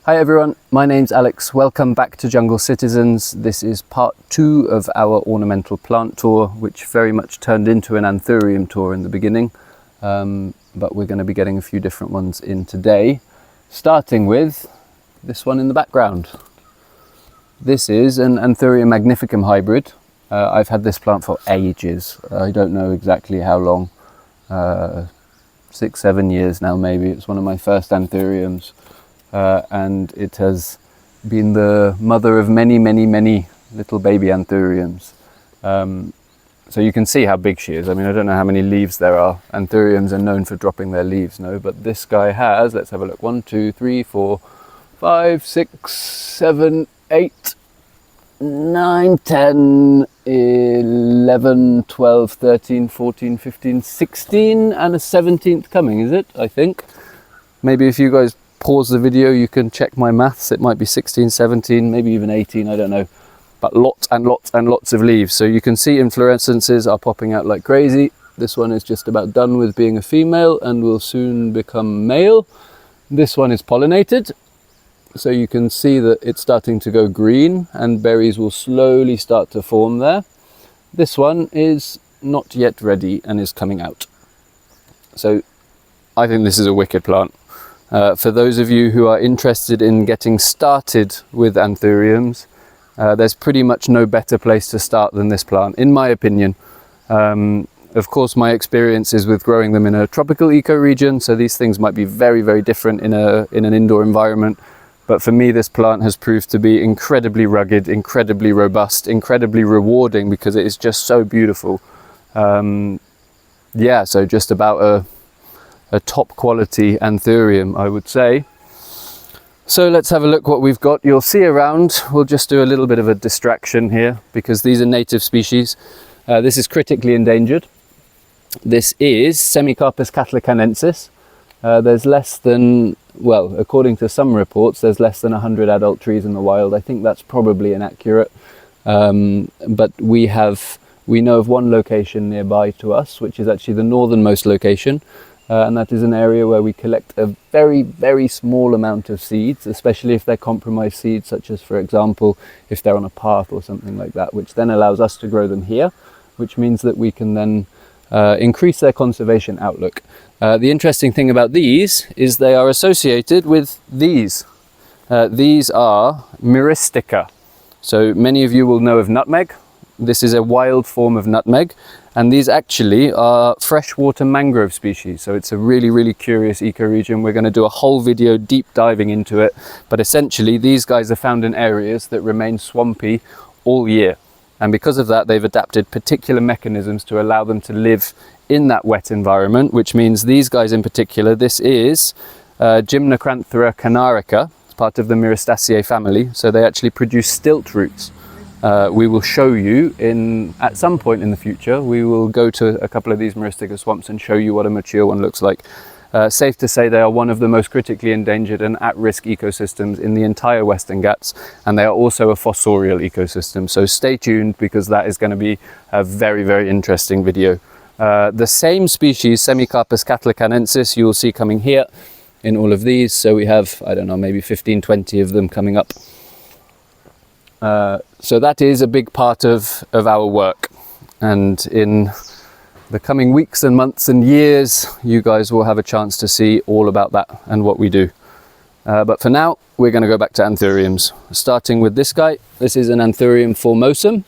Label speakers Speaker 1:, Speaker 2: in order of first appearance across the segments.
Speaker 1: Hi everyone, my name's Alex. Welcome back to Jungle Citizens. This is part 2 of our ornamental plant tour, which very much turned into an Anthurium tour in the beginning. But we're going to be getting a few different ones in today, starting with this one in the background. This is an Anthurium magnificum hybrid. I've had this plant for ages. I don't know exactly how long, 6-7 years now maybe. It's one of my first Anthuriums. And it has been the mother of many little baby Anthuriums. So you can see how big she is. I mean, I don't know how many leaves there are. Anthuriums are known for dropping their leaves, no? But this guy has, let's have a look, 1, 2, 3, 4, 5, 6, 7, 8, 9, 10, 11, 12, 13, 14, 15, 16, and a 17th coming, is it? I think. Maybe if you guys pause the video, you can check my maths. It might be 16, 17, maybe even 18, I don't know. But lots and lots of leaves. So you can see inflorescences are popping out like crazy. This one is just about done with being a female and will soon become male. This one is pollinated. So you can see that it's starting to go green and berries will slowly start to form there. This one is not yet ready and is coming out. So I think this is a wicked plant. For those of you who are interested in getting started with Anthuriums, there's pretty much no better place to start than this plant, in my opinion. Of course, my experience is with growing them in a tropical ecoregion, so these things might be very different in an indoor environment. But for me, this plant has proved to be incredibly rugged, incredibly robust, incredibly rewarding because it is just so beautiful. Yeah, so just about a top quality Anthurium, I would say. So let's have a look what we've got. You'll see around, we'll just do a little bit of a distraction here because these are native species. This is critically endangered. This is Semicarpus catalacanensis. There's less than, well, according to some reports, there's less than 100 adult trees in the wild. I think that's probably inaccurate. But we know of one location nearby to us, which is actually the northernmost location. And that is an area where we collect a very small amount of seeds, especially if they're compromised seeds, such as, for example, if they're on a path or something like that, which then allows us to grow them here, which means that we can then increase their conservation outlook. The interesting thing about these is they are associated with these. These are myristica. So many of you will know of nutmeg. This is a wild form of nutmeg, and these actually are freshwater mangrove species. So it's a really curious ecoregion. We're going to do a whole video deep diving into it, but essentially these guys are found in areas that remain swampy all year. And because of that, they've adapted particular mechanisms to allow them to live in that wet environment, which means these guys in particular, this is Gymnocranthera canarica, it's part of the Myristaceae family. So they actually produce stilt roots. We will show you at some point in the future, we will go to a couple of these Myristica swamps and show you what a mature one looks like. Safe to say they are one of the most critically endangered and at-risk ecosystems in the entire Western Ghats, and they are also a fossorial ecosystem. So stay tuned because that is going to be a very interesting video. The same species, Semicarpus catalacanensis, you will see coming here in all of these. So we have, I don't know, maybe 15-20 of them coming up. So that is a big part of our work, and in the coming weeks and months and years you guys will have a chance to see all about that and what we do. But for now we're going to go back to Anthuriums, starting with this guy. This is an Anthurium formosum.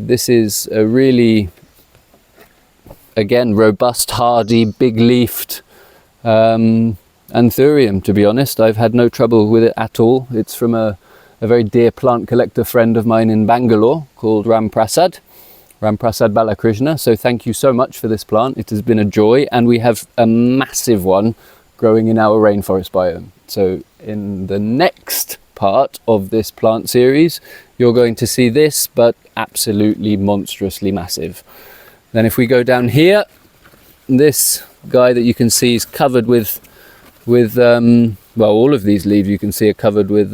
Speaker 1: This is a really, again, robust, hardy, big-leafed Anthurium, to be honest. I've had no trouble with it at all. It's from a very dear plant collector friend of mine in Bangalore called Ramprasad Balakrishna. So thank you so much for this plant. It has been a joy, and we have a massive one growing in our rainforest biome. So in the next part of this plant series, you're going to see this, but absolutely monstrously massive. Then if we go down here, this guy that you can see is covered with well, all of these leaves you can see are covered with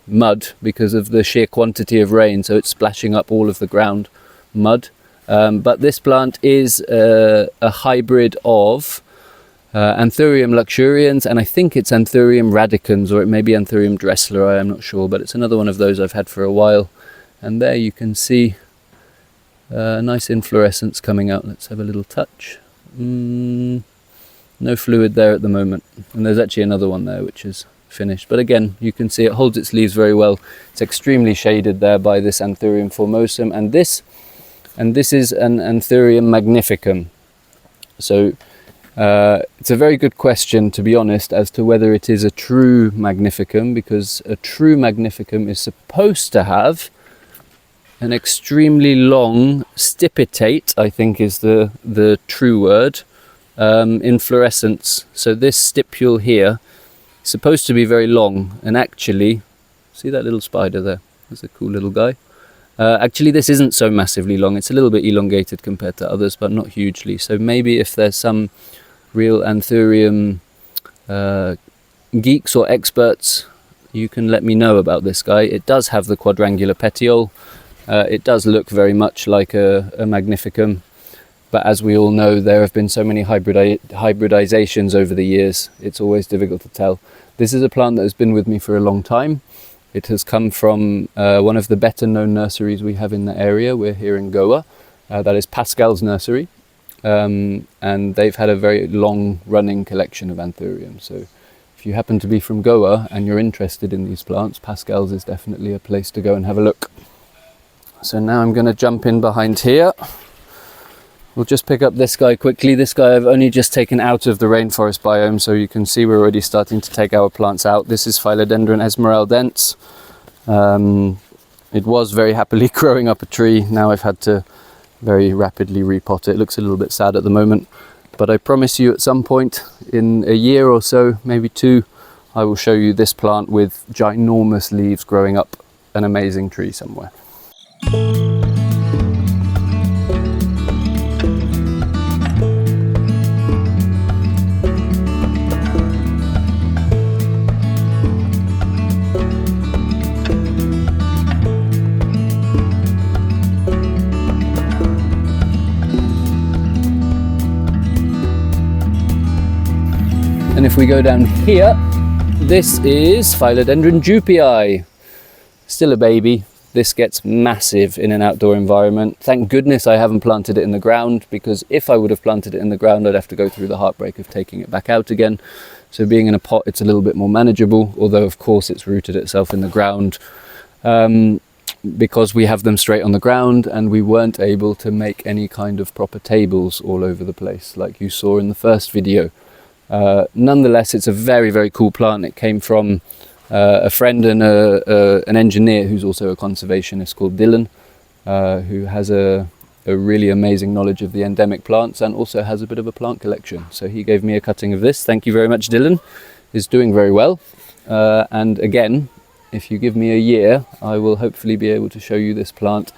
Speaker 1: mud because of the sheer quantity of rain, so it's splashing up all of the ground mud. But this plant is a hybrid of Anthurium luxurians, and I think it's Anthurium radicans, or it may be Anthurium dressleri, I'm not sure, but it's another one of those I've had for a while. And there you can see a nice inflorescence coming out. Let's have a little touch. No fluid there at the moment, and there's actually another one there which is finished, but again you can see it holds its leaves very well. It's extremely shaded there by this Anthurium formosum, and this is an Anthurium magnificum. So it's a very good question, to be honest, as to whether it is a true magnificum, because a true magnificum is supposed to have an extremely long stipitate, I think is the true word, inflorescence. So this stipule here is supposed to be very long, and actually, see that little spider there? That's a cool little guy. Actually, this isn't so massively long. It's a little bit elongated compared to others, but not hugely. So maybe if there's some real Anthurium geeks or experts, you can let me know about this guy. It does have the quadrangular petiole. It does look very much like a magnificum, but as we all know, there have been so many hybridizations over the years, it's always difficult to tell. This is a plant that has been with me for a long time. It has come from one of the better known nurseries we have in the area. We're here in Goa. That is Pascal's nursery. And they've had a very long running collection of Anthuriums. So if you happen to be from Goa and you're interested in these plants, Pascal's is definitely a place to go and have a look. So now I'm going to jump in behind here. We'll just pick up this guy quickly. This guy I've only just taken out of the rainforest biome, so you can see we're already starting to take our plants out. This is Philodendron esmeraldense. It was very happily growing up a tree. Now I've had to very rapidly repot it. It looks a little bit sad at the moment, but I promise you at some point in a year or so, maybe 2, I will show you this plant with ginormous leaves growing up an amazing tree somewhere. And if we go down here, this is Philodendron jupii. Still a baby. This gets massive in an outdoor environment. Thank goodness I haven't planted it in the ground, because if I would have planted it in the ground, I'd have to go through the heartbreak of taking it back out again. So being in a pot, it's a little bit more manageable, although of course it's rooted itself in the ground. Because we have them straight on the ground, and we weren't able to make any kind of proper tables all over the place like you saw in the first video. Nonetheless, it's a very, very cool plant. It came from a friend and an engineer who's also a conservationist called Dylan, who has a really amazing knowledge of the endemic plants and also has a bit of a plant collection. So he gave me a cutting of this. Thank you very much, Dylan. It's doing very well. And again, if you give me a year, I will hopefully be able to show you this plant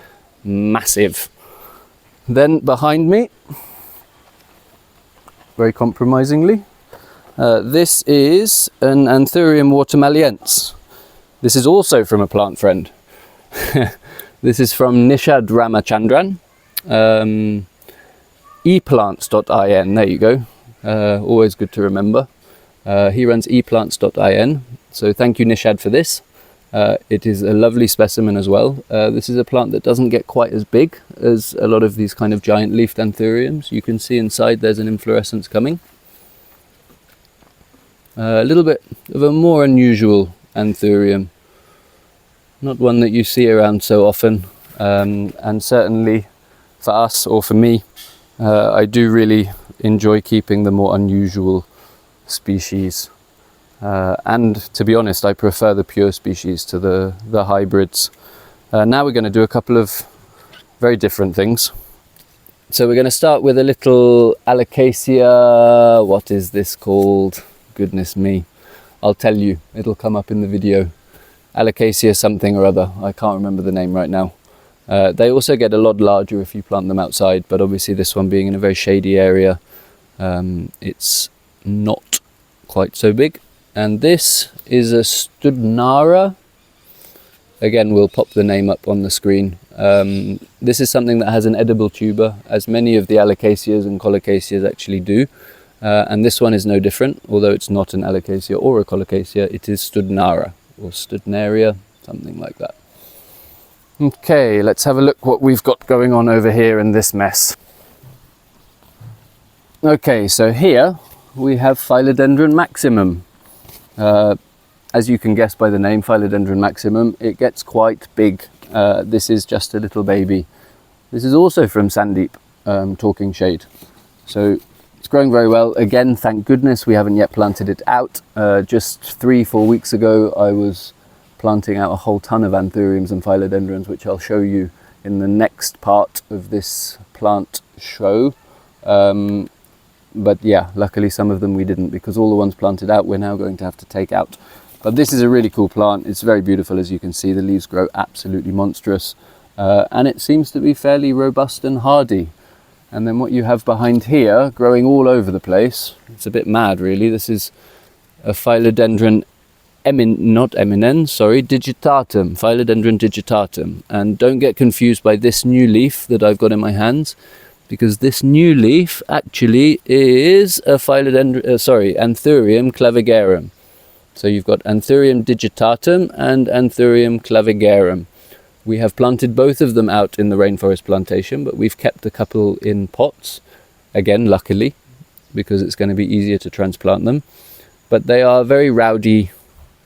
Speaker 1: massive. Then behind me, very compromisingly, this is an Anthurium watermaliense. This is also from a plant friend. This is from Nishad Ramachandran. eplants.in, there you go. Always good to remember. He runs eplants.in. So thank you, Nishad, for this. It is a lovely specimen as well. This is a plant that doesn't get quite as big as a lot of these kind of giant leafed Anthuriums. You can see inside there's an inflorescence coming. A little bit of a more unusual Anthurium. Not one that you see around so often. And certainly for us, or for me, I do really enjoy keeping the more unusual species. And to be honest, I prefer the pure species to the hybrids. Now we're going to do a couple of very different things. So we're going to start with a little Alocasia. What is this called? Goodness me. I'll tell you. It'll come up in the video. Alocasia something or other. I can't remember the name right now. They also get a lot larger if you plant them outside, but obviously this one being in a very shady area, it's not quite so big. And this is a Studnara. Again, we'll pop the name up on the screen. This is something that has an edible tuber, as many of the Alocasias and Colocasias actually do. And this one is no different, although it's not an alocasia or a colocasia, it is studnara or studnaria, something like that. Okay, let's have a look what we've got going on over here in this mess. Okay, so here we have Philodendron maximum. As you can guess by the name, Philodendron maximum, it gets quite big. This is just a little baby. This is also from Sandeep, Talking Shade. So it's growing very well. Again, thank goodness we haven't yet planted it out. Just 3-4 weeks ago, I was planting out a whole ton of Anthuriums and Philodendrons, which I'll show you in the next part of this plant show. But yeah, luckily some of them we didn't, because all the ones planted out we're now going to have to take out. But this is a really cool plant. It's very beautiful, as you can see. The leaves grow absolutely monstrous, and it seems to be fairly robust and hardy. And then what you have behind here, growing all over the place, it's a bit mad really. This is a Philodendron digitatum, Philodendron digitatum. And don't get confused by this new leaf that I've got in my hands, because this new leaf actually is a Anthurium clavigerum. So you've got Anthurium digitatum and Anthurium clavigerum. We have planted both of them out in the rainforest plantation, but we've kept a couple in pots, again luckily, because it's going to be easier to transplant them. But they are very rowdy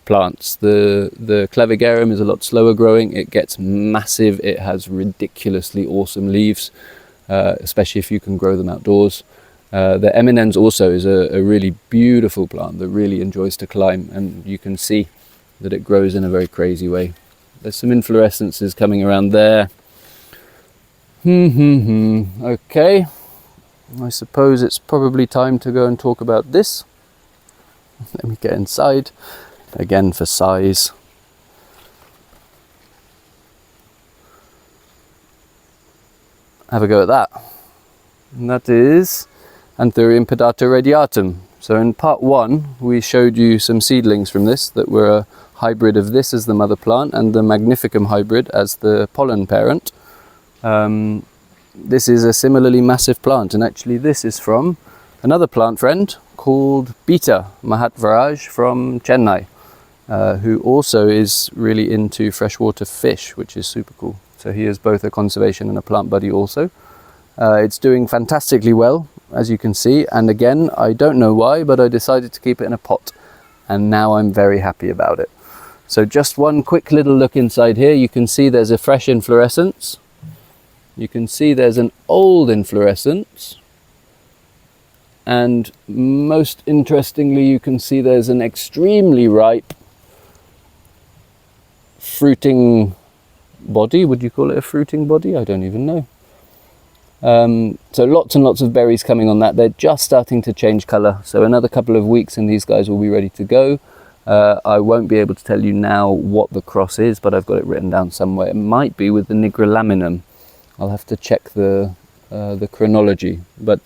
Speaker 1: plants. The clavigerum is a lot slower growing. It gets massive. It has ridiculously awesome leaves. Especially if you can grow them outdoors. The eminens also is a really beautiful plant that really enjoys to climb, and you can see that it grows in a very crazy way. There's some inflorescences coming around there. Okay, I suppose it's probably time to go and talk about this. Let me get inside, again for size. Have a go at that. And that is Anthurium pedato radiatum. So in part 1 we showed you some seedlings from this that were a hybrid of this as the mother plant and the magnificum hybrid as the pollen parent. This is a similarly massive plant, and actually this is from another plant friend called Beta Mahatvaraj from Chennai, who also is really into freshwater fish, which is super cool. So he is both a conservation and a plant buddy also. It's doing fantastically well, as you can see, and again, I don't know why, but I decided to keep it in a pot, and now I'm very happy about it. So just one quick little look inside here. You can see there's a fresh inflorescence. You can see there's an old inflorescence. And most interestingly, you can see there's an extremely ripe fruiting body. Would you call it a fruiting body? I don't even know. So lots and lots of berries coming on that. They're just starting to change colour. So another couple of weeks and these guys will be ready to go. I won't be able to tell you now what the cross is, but I've got it written down somewhere. It might be with the nigrolaminum. I'll have to check the chronology. But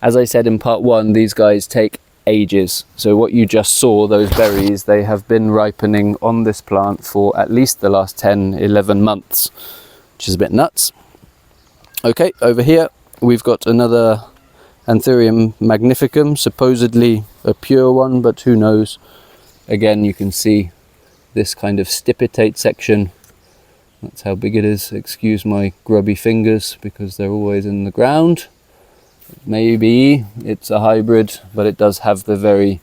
Speaker 1: as I said in part 1, these guys take ages. So what you just saw, those berries, they have been ripening on this plant for at least the last 10-11 months, which is a bit nuts. Okay, over here we've got another Anthurium magnificum, supposedly a pure one, but who knows. Again, you can see this kind of stipitate section. That's how big it is. Excuse my grubby fingers because they're always in the ground. Maybe it's a hybrid, but it does have the very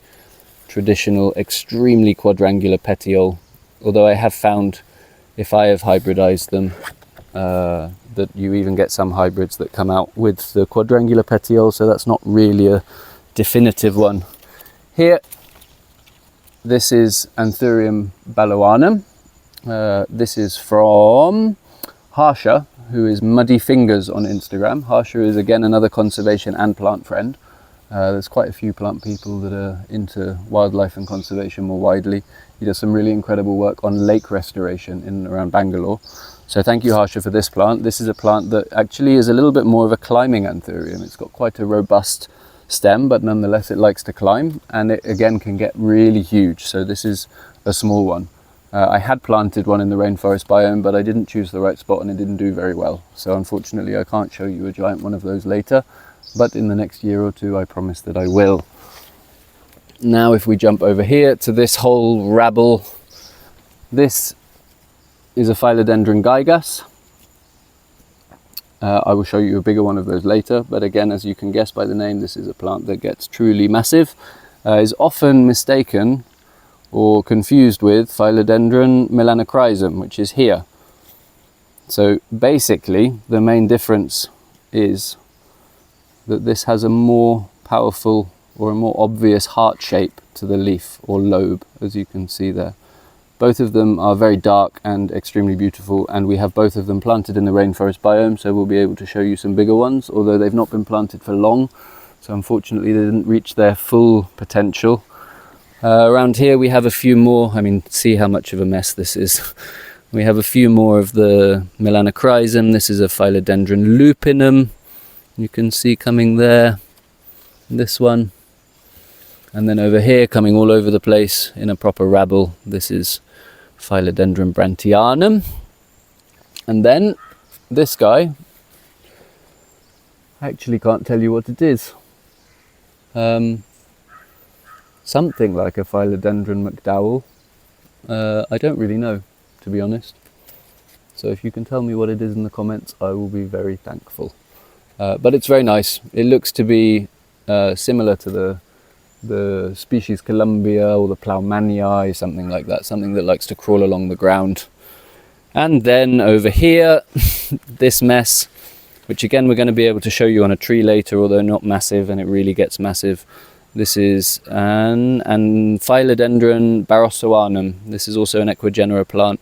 Speaker 1: traditional, extremely quadrangular petiole. Although I have found, if I have hybridized them, that you even get some hybrids that come out with the quadrangular petiole, so that's not really a definitive one. Here, this is Anthurium baloanum. This is from Harsha, who is Muddy Fingers on Instagram. Harsha is again another conservation and plant friend. There's quite a few plant people that are into wildlife and conservation more widely. He does some really incredible work on lake restoration in and around Bangalore. So thank you, Harsha, for this plant. This is a plant that actually is a little bit more of a climbing Anthurium. It's got quite a robust stem, but nonetheless it likes to climb, and it again can get really huge. So this is a small one. I had planted one in the rainforest biome, but I didn't choose the right spot and it didn't do very well. So unfortunately I can't show you a giant one of those later. but in the next year or two I promise that I will. Now if we jump over here to this whole rabble, this is a Philodendron gigas. I will show you a bigger one of those later, but again, as you can guess by the name, this is a plant that gets truly massive. Is often mistaken or confused with Philodendron melanochrysum, which is here. So basically the main difference is that this has a more powerful or a more obvious heart shape to the leaf or lobe, as you can see there. Both of them are very dark and extremely beautiful, and we have both of them planted in the rainforest biome, so we'll be able to show you some bigger ones, although they've not been planted for long, so unfortunately they didn't reach their full potential. Around here we have a few more. I mean, see how much of a mess this is. We have a few more of the melanochrysum. This is a Philodendron lupinum, you can see coming there, this one. And then over here, coming all over the place in a proper rabble, this is Philodendron brantianum. And then this guy, I actually can't tell you what it is. Something like a Philodendron McDowell. I don't really know, to be honest. So if you can tell me what it is in the comments, I will be very thankful. But it's very nice. It looks to be similar to the species Columbia or the Plougmanii, something like that, something that likes to crawl along the ground. And then over here, this mess, which again we're going to be able to show you on a tree later, although not massive, and it really gets massive. This is an Philodendron barossoanum. This is also an equigenera plant.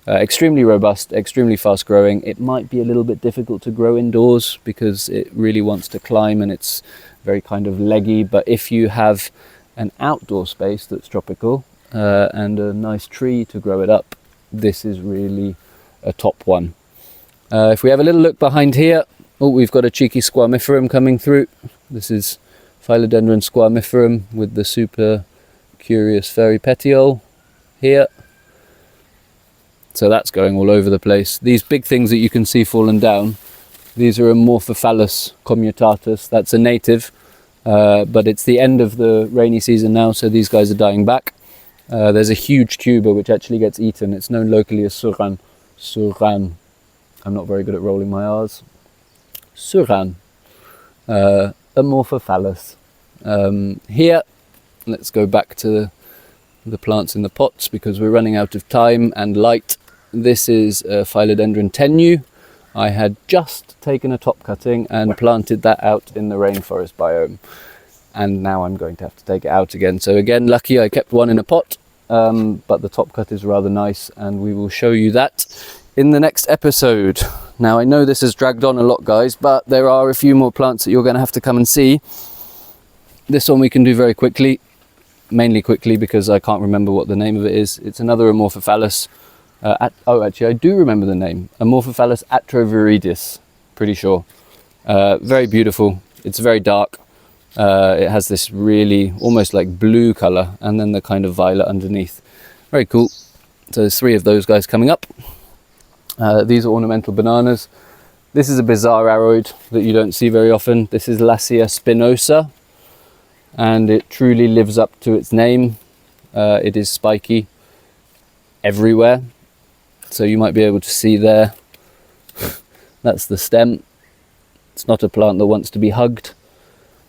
Speaker 1: Extremely robust, extremely fast growing. It might be a little bit difficult to grow indoors because it really wants to climb and it's very kind of leggy, but if you have an outdoor space that's tropical and a nice tree to grow it up, this is really a top one. If we have a little look behind here, oh, we've got a cheeky squamiferum coming through. This is Philodendron squamiferum with the super curious furry petiole here. So that's going all over the place. These big things that you can see fallen down, these are Amorphophallus commutatus. That's a native, but it's the end of the rainy season now, so these guys are dying back. There's a huge tuber which actually gets eaten. It's known locally as suran. Suran. I'm not very good at rolling my R's. Suran. Amorphophallus. Here, let's go back to the plants in the pots because we're running out of time and light. This is a Philodendron tenue. I had just taken a top cutting and planted that out in the rainforest biome, and now I'm going to have to take it out again. So again, lucky I kept one in a pot, but the top cut is rather nice, and we will show you that in the next episode. Now I know this has dragged on a lot, guys, but there are a few more plants that you're going to have to come and see. This one we can do very quickly, mainly quickly because I can't remember what the name of it is. It's another Amorphophallus. Oh, actually, I do remember the name. Amorphophallus atroviridis, pretty sure. Very beautiful. It's very dark. It has this really almost like blue color, and then the kind of violet underneath. Very cool. So there's 3 of those guys coming up. These are ornamental bananas. This is a bizarre aroid that you don't see very often. This is Laccia spinosa, and it truly lives up to its name. It is spiky everywhere. So you might be able to see there, that's the stem. It's not a plant that wants to be hugged.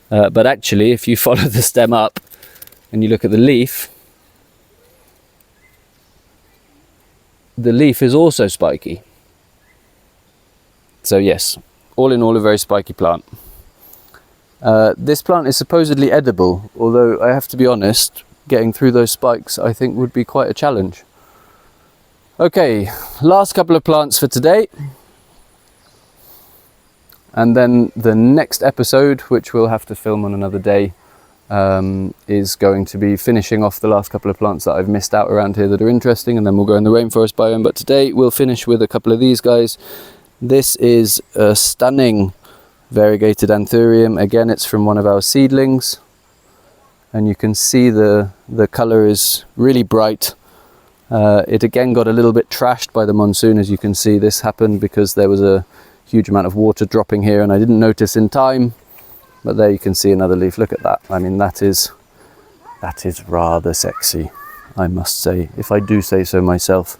Speaker 1: But actually, if you follow the stem up and you look at the leaf is also spiky. So yes, all in all, a very spiky plant. This plant is supposedly edible, although I have to be honest, getting through those spikes I think would be quite a challenge. Okay, last couple of plants for today. And then the next episode, which we'll have to film on another day, is going to be finishing off the last couple of plants that I've missed out around here that are interesting, and then we'll go in the rainforest biome. But today we'll finish with a couple of these guys. This is a stunning Variegated Anthurium. Again, it's from one of our seedlings, and you can see the color is really bright. It again got a little bit trashed by the monsoon. As you can see, this happened because there was a huge amount of water dropping here and I didn't notice in time. But there you can see another leaf. Look at that. I mean, that is rather sexy, I must say, if I do say so myself.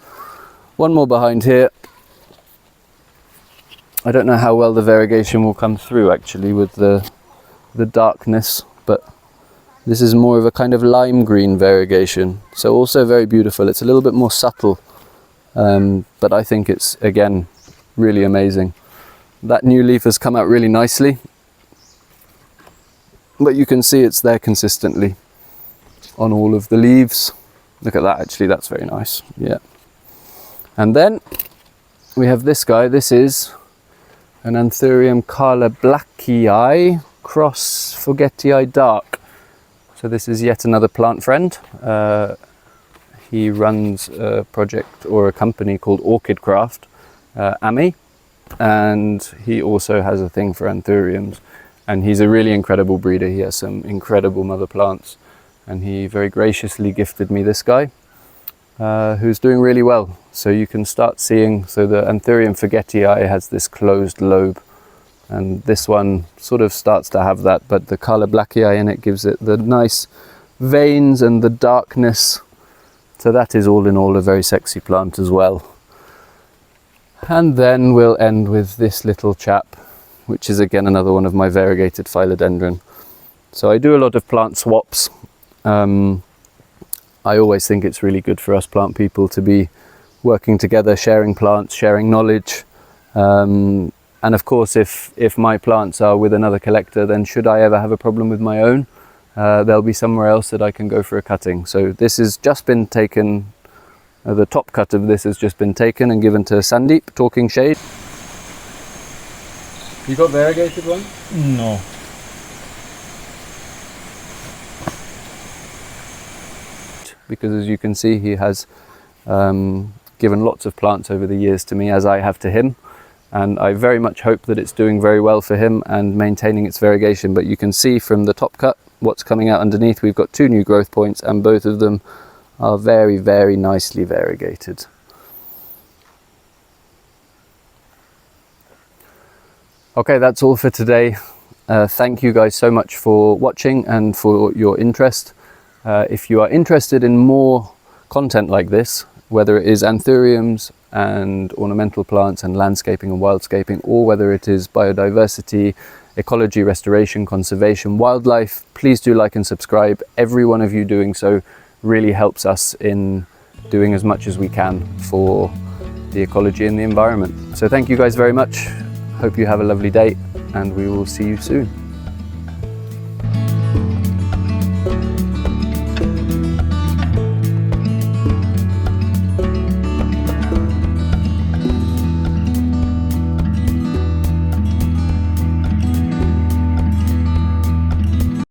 Speaker 1: One more behind here. I don't know how well the variegation will come through actually with the darkness, but this is more of a kind of lime green variegation, so also very beautiful. It's a little bit more subtle, but I think it's, again, really amazing. That new leaf has come out really nicely, but you can see it's there consistently on all of the leaves. Look at that, actually, that's very nice. Yeah. And then we have this guy. This is an Anthurium Carla Blackii cross Forgetii Dark. So this is yet another plant friend. He runs a project or a company called Orchid Craft, Ami, and he also has a thing for Anthuriums. And he's a really incredible breeder. He has some incredible mother plants. And he very graciously gifted me this guy, who's doing really well. So you can start seeing, so the Anthurium Forgetii has this closed lobe, and this one sort of starts to have that, but the Carla Blackii in it gives it the nice veins and the darkness. So that is all in all a very sexy plant as well. And then we'll end with this little chap, which is again another one of my variegated Philodendron. So I do a lot of plant swaps. I always think it's really good for us plant people to be working together, sharing plants, sharing knowledge. And of course, if my plants are with another collector, then should I ever have a problem with my own, there'll be somewhere else that I can go for a cutting. So this has just been taken, the top cut of this has just been taken and given to Sandeep, Talking Shade. You got variegated one?
Speaker 2: No.
Speaker 1: Because as you can see, he has given lots of plants over the years to me, as I have to him, and I very much hope that it's doing very well for him and maintaining its variegation. But you can see from the top cut what's coming out underneath. We've got 2 new growth points, and both of them are very, very nicely variegated. Okay, that's all for today. Thank you guys so much for watching and for your interest. If you are interested in more content like this, whether it is Anthuriums and ornamental plants and landscaping and wildscaping, or whether it is biodiversity, ecology, restoration, conservation, wildlife, please do like and subscribe. Every one of you doing so really helps us in doing as much as we can for the ecology and the environment. So thank you guys very much. Hope you have a lovely day, and we will see you soon.